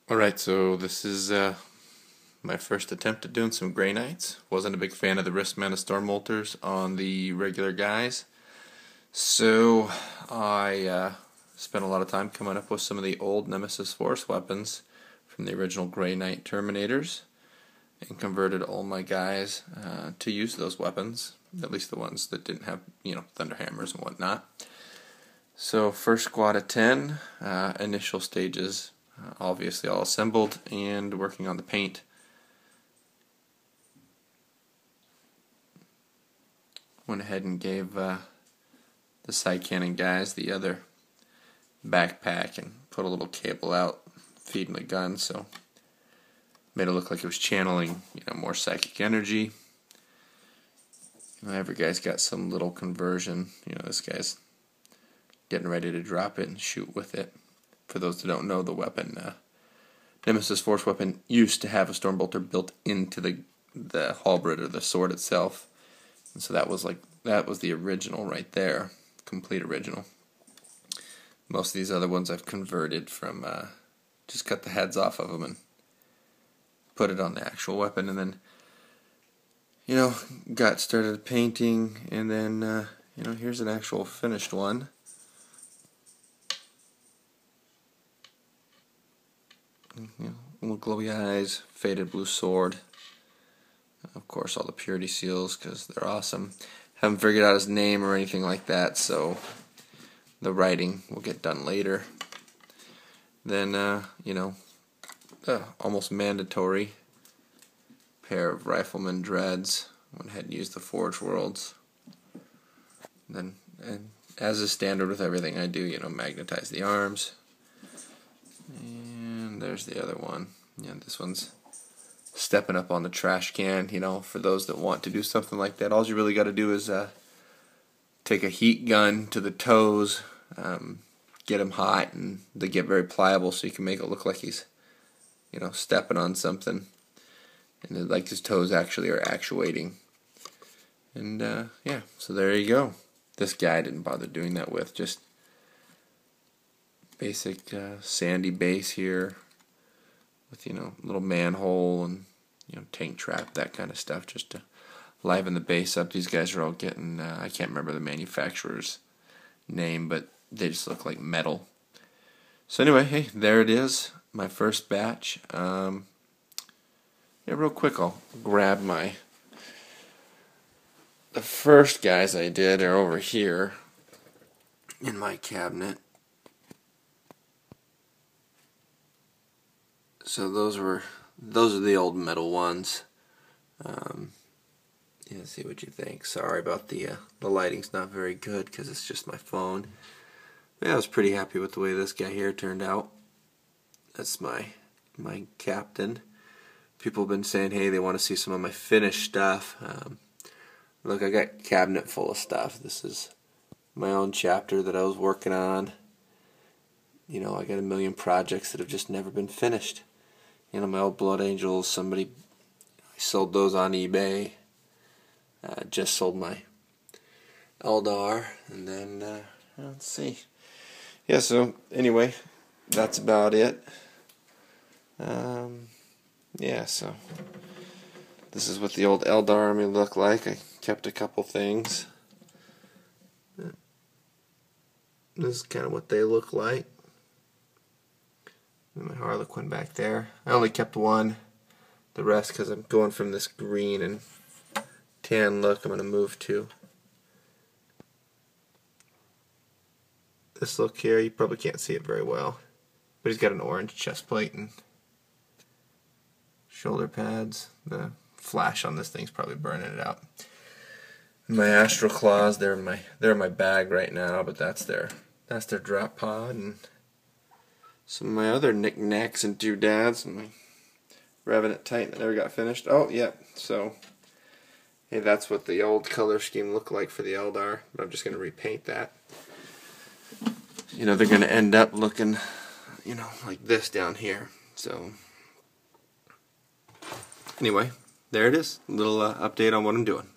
Alright, so this is my first attempt at doing some Grey Knights. Wasn't a big fan of the Wristman of Stormbolters on the regular guys. So I spent a lot of time coming up with some of the old Nemesis Force weapons from the original Grey Knight Terminators and converted all my guys to use those weapons, at least the ones that didn't have, Thunderhammers and whatnot. So first squad of 10, initial stages. Obviously all assembled and working on the paint. Went ahead and gave the side cannon guys the other backpack and put a little cable out feeding the gun, so made it look like it was channeling more psychic energy. Every guy's got some little conversion. This guy's getting ready to drop it and shoot with it. For those that don't know, the weapon, Nemesis Force weapon, used to have a Stormbolter built into the halberd or the sword itself, and so that was the original right there, complete original. Most of these other ones I've converted from just cut the heads off of them and put it on the actual weapon, and then got started painting, and then here's an actual finished one. Little glowy eyes, faded blue sword. Of course, all the purity seals because they're awesome. Haven't figured out his name or anything like that, so the writing will get done later. Then, almost mandatory pair of Rifleman Dreads. Went ahead and used the Forge Worlds. Then, and as is standard with everything I do, magnetize the arms. And there's the other one. This one's stepping up on the trash can. For those that want to do something like that, all you really got to do is take a heat gun to the toes, get them hot, and they get very pliable, so you can make it look like he's, stepping on something, and like his toes actually are actuating. And yeah, so there you go. This guy I didn't bother doing that with, just basic sandy base here with little manhole and tank trap, that kind of stuff, just to liven the base up. These guys are all getting I can't remember the manufacturer's name, but they just look like metal. So anyway, hey, there it is, my first batch. Yeah, real quick, I'll grab the first guys I did are over here in my cabinet. So those are the old metal ones. Yeah, see what you think. Sorry about the lighting's not very good because it's just my phone. Yeah, I was pretty happy with the way this guy here turned out. That's my captain. People have been saying, hey, they want to see some of my finished stuff. Look, I got a cabinet full of stuff. This is my own chapter that I was working on. I got a million projects that have just never been finished. My old Blood Angels, I sold those on eBay. Just sold my Eldar, and then, let's see. Yeah, so, anyway, that's about it. Yeah, so, this is what the old Eldar army looked like. I kept a couple things. This is kind of what they look like. My Harlequin back there. I only kept one. The rest, because I'm going from this green and tan look, I'm going to move to this look here. You probably can't see it very well, but he's got an orange chest plate and shoulder pads. The flash on this thing's probably burning it out. My Astral Claws, they're in my bag right now, but that's their drop pod. And some of my other knickknacks and doodads, and my Revenant Titan that never got finished. Oh, yeah, so, hey, that's what the old color scheme looked like for the Eldar, but I'm just going to repaint that. They're going to end up looking, like this down here. So, anyway, there it is. A little update on what I'm doing.